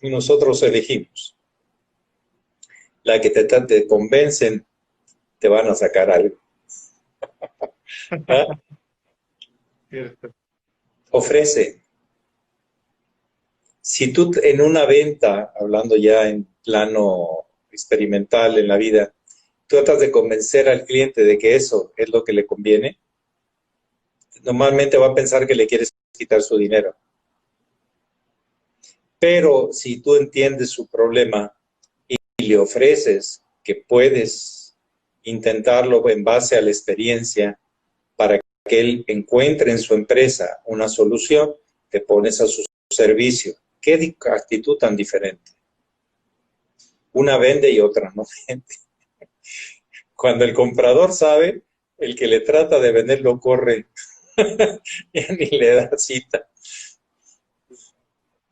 y nosotros elegimos. La que te convencen, te van a sacar algo. ¿Ah? Cierto. Ofrece. Si tú en una venta, hablando ya en plano experimental en la vida, tratas de convencer al cliente de que eso es lo que le conviene, normalmente va a pensar que le quieres quitar su dinero. Pero si tú entiendes su problema y le ofreces que puedes intentarlo en base a la experiencia para que él encuentre en su empresa una solución, te pones a su servicio. ¿Qué actitud tan diferente? Una vende y otra no vende. Cuando el comprador sabe, el que le trata de vender lo corre. Ya ni le da cita.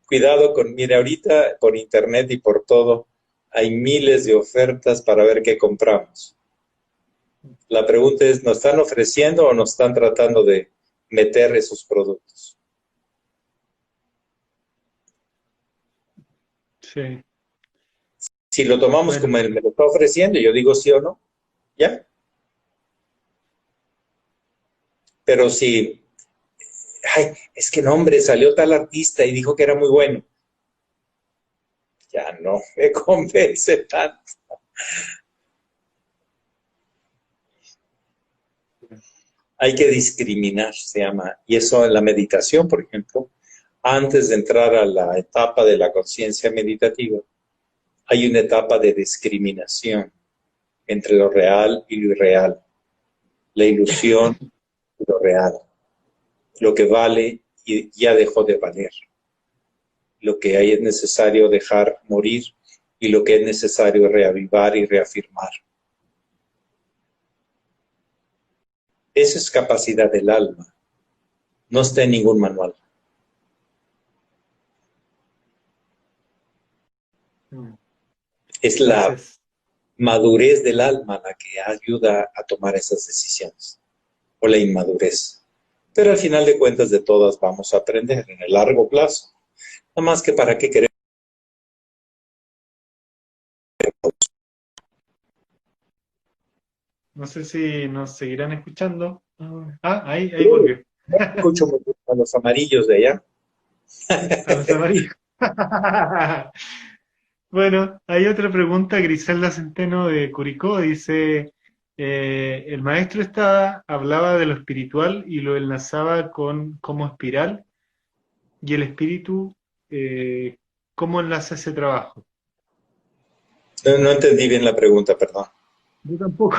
Cuidado mire, ahorita por internet y por todo, hay miles de ofertas para ver qué compramos. La pregunta es, ¿nos están ofreciendo o nos están tratando de meter esos productos? Sí. Si lo tomamos como él me lo está ofreciendo, yo digo sí o no, ¿ya? Pero si, ay, es que no, hombre, salió tal artista y dijo que era muy bueno. Ya no me convence tanto. Hay que discriminar, se llama. Y eso en la meditación, por ejemplo, antes de entrar a la etapa de la conciencia meditativa, hay una etapa de discriminación entre lo real y lo irreal, la ilusión y lo real, lo que vale y ya dejó de valer, lo que hay es necesario dejar morir y lo que es necesario reavivar y reafirmar. Esa es capacidad del alma, no está en ningún manual. Es la madurez del alma la que ayuda a tomar esas decisiones, o la inmadurez. Pero al final de cuentas de todas vamos a aprender en el largo plazo. Nada más que para qué queremos. No sé si nos seguirán escuchando. Ahí volvió. Escucho a los amarillos de allá. A los amarillos. Bueno, hay otra pregunta, Griselda Centeno de Curicó, dice, el maestro Estada hablaba de lo espiritual y lo enlazaba como espiral, y el espíritu, ¿cómo enlaza ese trabajo? No entendí bien la pregunta, perdón. Yo tampoco.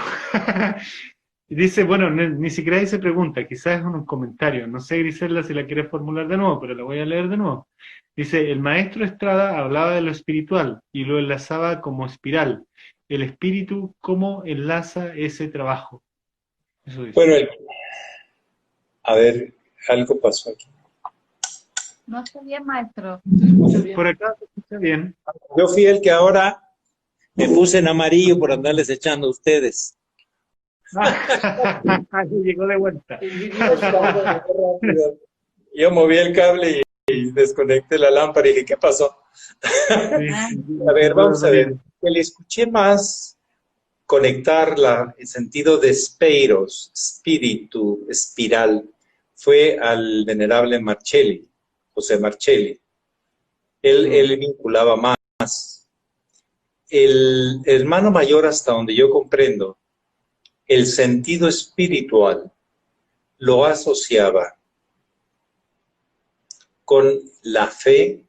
Dice, bueno, ni siquiera dice pregunta, quizás es un comentario. No sé, Griselda, si la quiere formular de nuevo, pero la voy a leer de nuevo. Dice, el maestro Estrada hablaba de lo espiritual y lo enlazaba como espiral. El espíritu, ¿cómo enlaza ese trabajo? Eso dice. Bueno, a ver, algo pasó aquí. No sé bien, maestro. Por acá se escucha bien. Yo fui el que ahora me puse en amarillo por andarles echando a ustedes. Llegó de vuelta. Yo moví el cable y desconecté la lámpara y dije, ¿qué pasó? A ver, vamos a ver. Le escuché más conectar el sentido de speiros, espíritu, espiral, fue al venerable Marcelli, José Marcelli. Él vinculaba más el hermano mayor, hasta donde yo comprendo, el sentido espiritual lo asociaba con la fe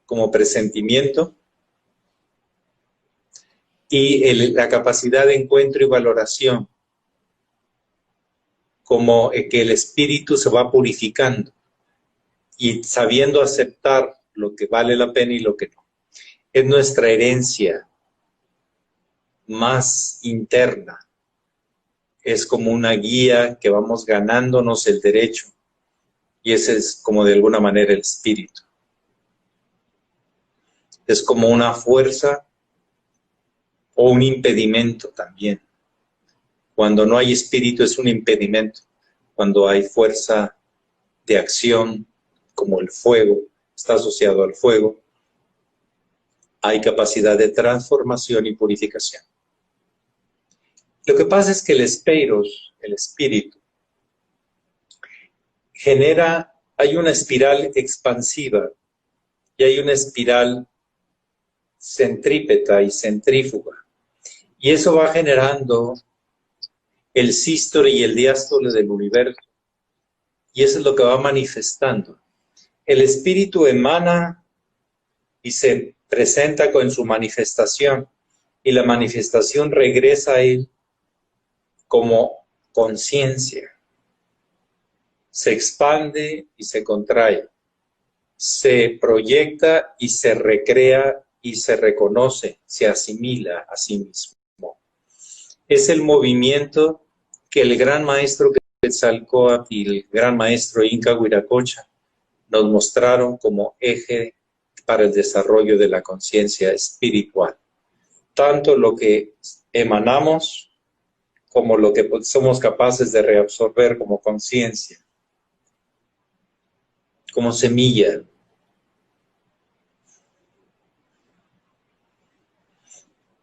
como presentimiento y la capacidad de encuentro y valoración, como que el espíritu se va purificando y sabiendo aceptar lo que vale la pena y lo que no. Es nuestra herencia más interna. Es como una guía que vamos ganándonos el derecho. Y ese es como de alguna manera el espíritu. Es como una fuerza o un impedimento también. Cuando no hay espíritu es un impedimento. Cuando hay fuerza de acción, como el fuego, está asociado al fuego, hay capacidad de transformación y purificación. Lo que pasa es que el espeiros, el espíritu, hay una espiral expansiva y hay una espiral centrípeta y centrífuga. Y eso va generando el sístole y el diástole del universo. Y eso es lo que va manifestando. El espíritu emana y se presenta con su manifestación. Y la manifestación regresa a él como conciencia. Se expande y se contrae. Se proyecta y se recrea y se reconoce, se asimila a sí mismo. Es el movimiento que el gran maestro Quetzalcóatl y el gran maestro Inca Huiracocha nos mostraron como eje para el desarrollo de la conciencia espiritual. Tanto lo que emanamos como lo que somos capaces de reabsorber como conciencia, como semilla.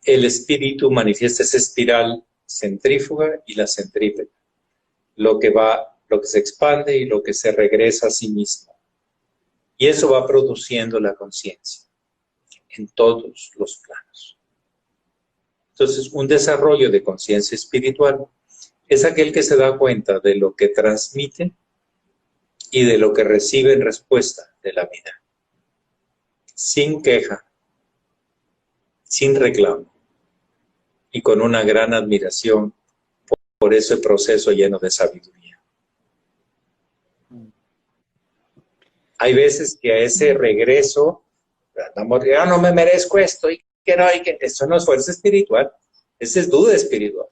El espíritu manifiesta esa espiral centrífuga y la centrípeta, lo que se expande y lo que se regresa a sí mismo. Y eso va produciendo la conciencia en todos los planos. Entonces, un desarrollo de conciencia espiritual es aquel que se da cuenta de lo que transmite y de lo que recibe en respuesta de la vida. Sin queja, sin reclamo y con una gran admiración por ese proceso lleno de sabiduría. Hay veces que a ese regreso, andamos, no me merezco esto y que no, y que eso no es fuerza espiritual, esa es duda espiritual.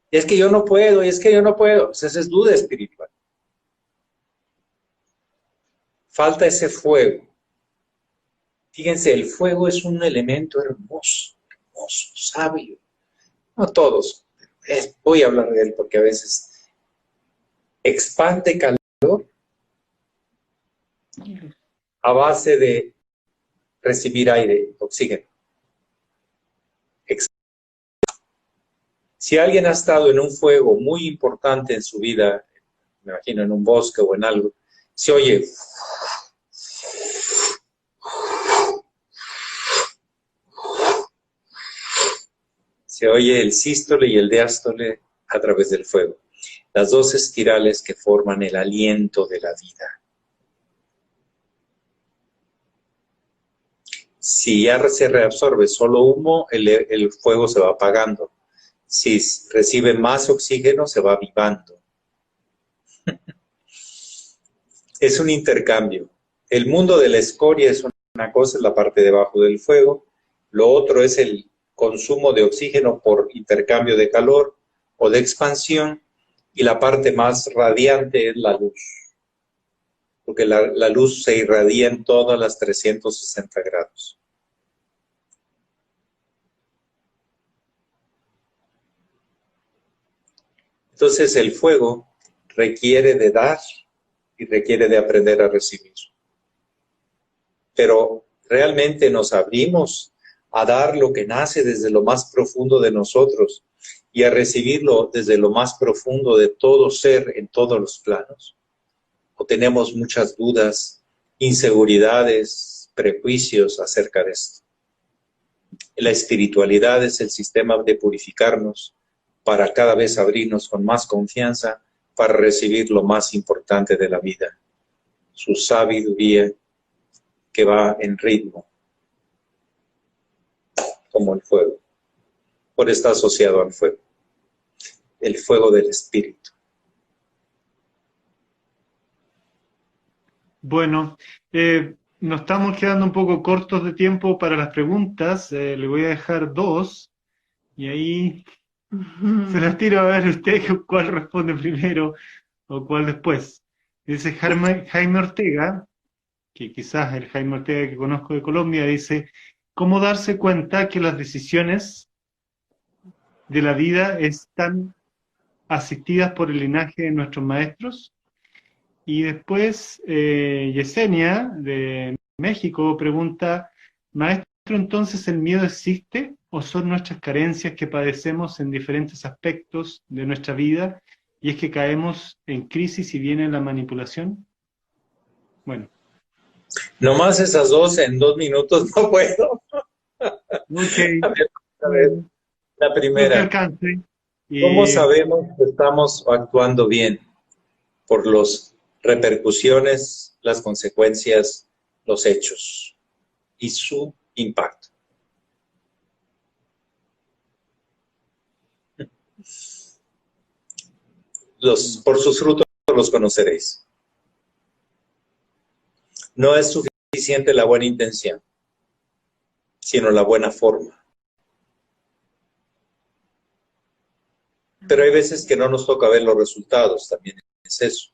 Y es que yo no puedo, esa es duda espiritual. Falta ese fuego. Fíjense, el fuego es un elemento hermoso, sabio. No todos, voy a hablar de él porque a veces expande calor a base de recibir aire, oxígeno. Si alguien ha estado en un fuego muy importante en su vida, me imagino en un bosque o en algo, se oye el sístole y el diástole a través del fuego. Las dos espirales que forman el aliento de la vida. Si ya se reabsorbe solo humo, el fuego se va apagando. Si recibe más oxígeno, se va avivando. Es un intercambio. El mundo de la escoria es una cosa, es la parte debajo del fuego. Lo otro es el consumo de oxígeno por intercambio de calor o de expansión. Y la parte más radiante es la luz. Porque la luz se irradia en todas las 360 grados. Entonces el fuego requiere de dar y requiere de aprender a recibir. Pero realmente nos abrimos a dar lo que nace desde lo más profundo de nosotros y a recibirlo desde lo más profundo de todo ser en todos los planos. O tenemos muchas dudas, inseguridades, prejuicios acerca de esto. La espiritualidad es el sistema de purificarnos para cada vez abrirnos con más confianza para recibir lo más importante de la vida, su sabiduría que va en ritmo, como el fuego. Por eso está asociado al fuego, el fuego del espíritu. Bueno, nos estamos quedando un poco cortos de tiempo para las preguntas. Le voy a dejar dos y ahí se las tiro a ver usted cuál responde primero o cuál después. Dice Jaime Ortega, que quizás el Jaime Ortega que conozco de Colombia, dice, ¿cómo darse cuenta que las decisiones de la vida están asistidas por el linaje de nuestros maestros? Y después Yesenia, de México, pregunta, maestro, ¿entonces el miedo existe o son nuestras carencias que padecemos en diferentes aspectos de nuestra vida y es que caemos en crisis y viene la manipulación? Bueno. Nomás esas dos en 2 minutos no puedo. Okay. A ver, la primera. ¿Cómo sabemos que estamos actuando bien? Por las repercusiones, las consecuencias, los hechos y su impacto. Por sus frutos los conoceréis. No es suficiente la buena intención, sino la buena forma. Pero hay veces que no nos toca ver los resultados, también es eso,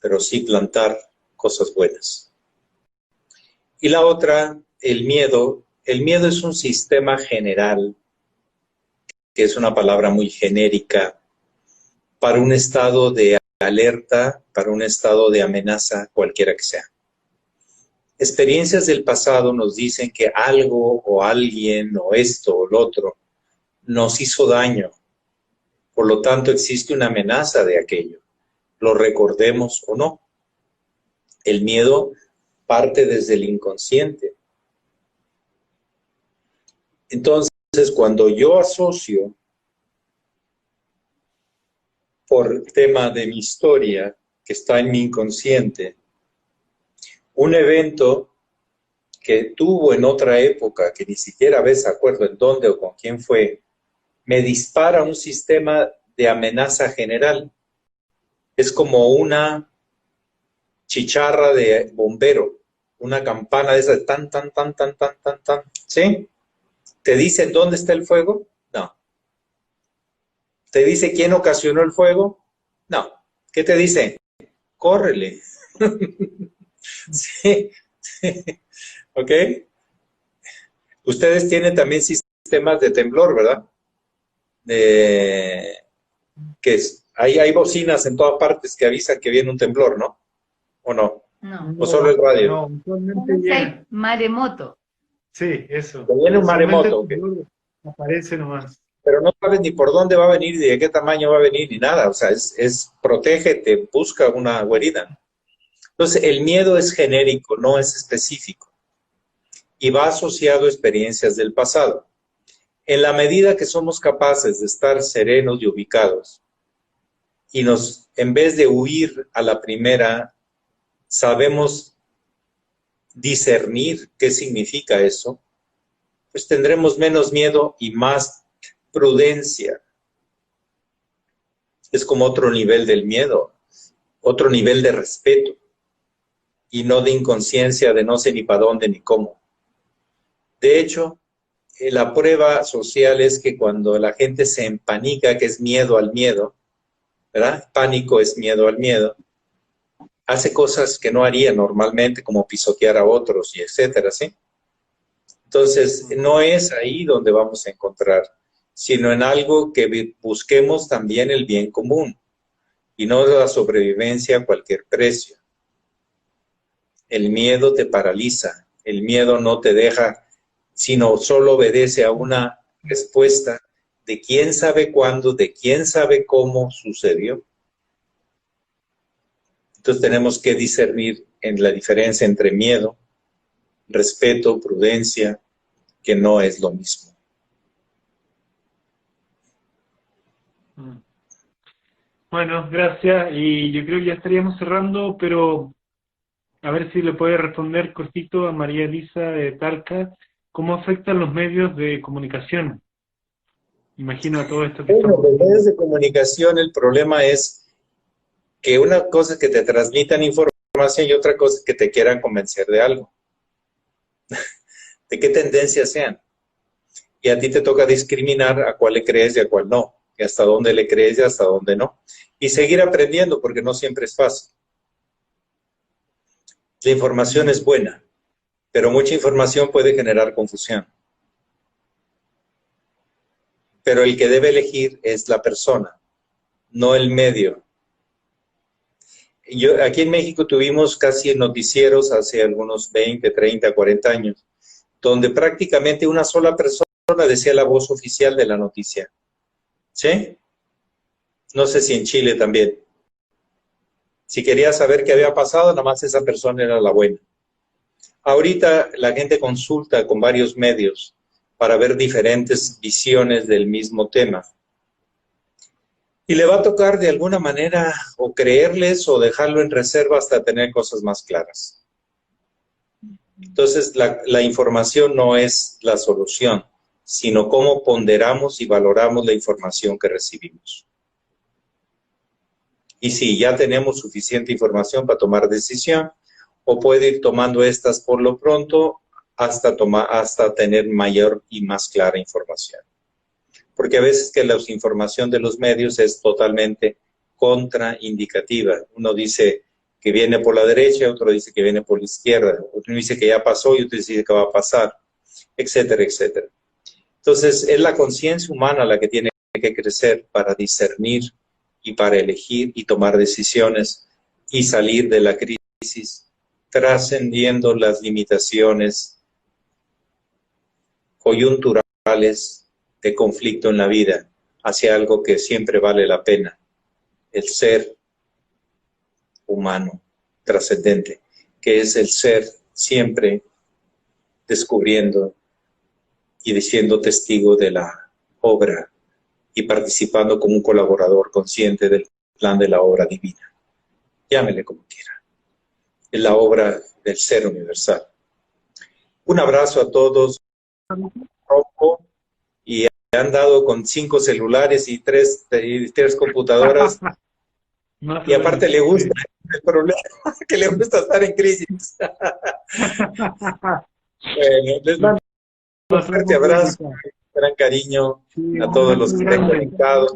pero sí plantar cosas buenas. Y la otra, el miedo. El miedo es un sistema general, que es una palabra muy genérica, para un estado de alerta, para un estado de amenaza, cualquiera que sea. Experiencias del pasado nos dicen que algo o alguien o esto o lo otro nos hizo daño. Por lo tanto, existe una amenaza de aquello, lo recordemos o no. El miedo parte desde el inconsciente. Entonces, cuando yo asocio por tema de mi historia, que está en mi inconsciente, un evento que tuvo en otra época, que ni siquiera ves acuerdo en dónde o con quién fue, me dispara un sistema de amenaza general. Es como una chicharra de bombero, una campana de esas, tan, tan, tan, tan, tan, tan, tan, ¿sí? ¿Te dicen dónde está el fuego? No. ¿Te dice quién ocasionó el fuego? No. ¿Qué te dice? Córrele. Sí. ¿Ok? Ustedes tienen también sistemas de temblor, ¿verdad? Hay bocinas en todas partes que avisan que viene un temblor, ¿no? ¿O no? No. ¿O solo el radio? No, usualmente Hay maremoto. sí, eso. Viene un maremoto. Okay. Aparece nomás. Pero no sabes ni por dónde va a venir, ni de qué tamaño va a venir, ni nada. O sea, protégete, busca una guarida. Entonces, el miedo es genérico, no es específico. Y va asociado a experiencias del pasado. En la medida que somos capaces de estar serenos y ubicados, y en vez de huir a la primera, sabemos discernir qué significa eso, pues tendremos menos miedo y más prudencia. Es como otro nivel del miedo, otro nivel de respeto, y no de inconsciencia de no sé ni para dónde ni cómo. De hecho, la prueba social es que cuando la gente se empanica, que es miedo al miedo, ¿verdad? Pánico es miedo al miedo, hace cosas que no haría normalmente, como pisotear a otros y etcétera, ¿sí? Entonces, no es ahí donde vamos a encontrar, sino en algo que busquemos también el bien común y no la sobrevivencia a cualquier precio. El miedo te paraliza, el miedo no te deja, sino solo obedece a una respuesta de quién sabe cuándo, de quién sabe cómo sucedió. Entonces tenemos que discernir en la diferencia entre miedo respeto, prudencia, que no es lo mismo. Bueno, gracias. Y yo creo que ya estaríamos cerrando, pero a ver si le puede responder cortito a María Elisa de Talca. ¿Cómo afectan los medios de comunicación? Imagino a todo esto que Bueno, estamos los viendo. medios de comunicación, el problema es que una cosa es que te transmitan información y otra cosa es que te quieran convencer de algo, de qué tendencias sean. Y a ti te toca discriminar a cuál le crees y a cuál no, y hasta dónde le crees y hasta dónde no. Y seguir aprendiendo, porque no siempre es fácil. La información es buena, pero mucha información puede generar confusión. Pero el que debe elegir es la persona, no el medio. Aquí en México tuvimos casi noticieros hace algunos 20, 30, 40 años, donde prácticamente una sola persona decía la voz oficial de la noticia. ¿Sí? No sé si en Chile también. Si quería saber qué había pasado, nada más esa persona era la buena. Ahorita la gente consulta con varios medios para ver diferentes visiones del mismo tema. Y le va a tocar de alguna manera o creerles o dejarlo en reserva hasta tener cosas más claras. Entonces, la información no es la solución, sino cómo ponderamos y valoramos la información que recibimos. Y si ya tenemos suficiente información para tomar decisión, o puede ir tomando estas por lo pronto hasta tener mayor y más clara información. Porque a veces que la información de los medios es totalmente contraindicativa. Uno dice que viene por la derecha, otro dice que viene por la izquierda, otro dice que ya pasó y otro dice que va a pasar, etcétera, etcétera. Entonces, es la conciencia humana la que tiene que crecer para discernir y para elegir y tomar decisiones y salir de la crisis, trascendiendo las limitaciones coyunturales de conflicto en la vida hacia algo que siempre vale la pena, el ser humano trascendente, que es el ser siempre descubriendo y siendo testigo de la obra y participando como un colaborador consciente del plan de la obra divina. Llámele como quiera. Es la obra del ser universal. Un abrazo a todos. Y han dado con 5 celulares y 3 computadoras. Y aparte le gusta el problema, que le gusta estar en crisis. Bueno, les mando un fuerte abrazo, un gran cariño a todos los que estén conectados.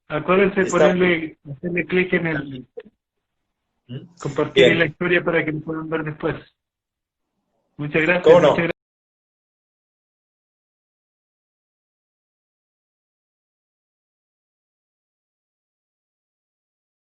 Acuérdense de hacerle clic en el compartir la historia para que lo puedan ver después. Muchas gracias. ¿Cómo no? Muchas gracias.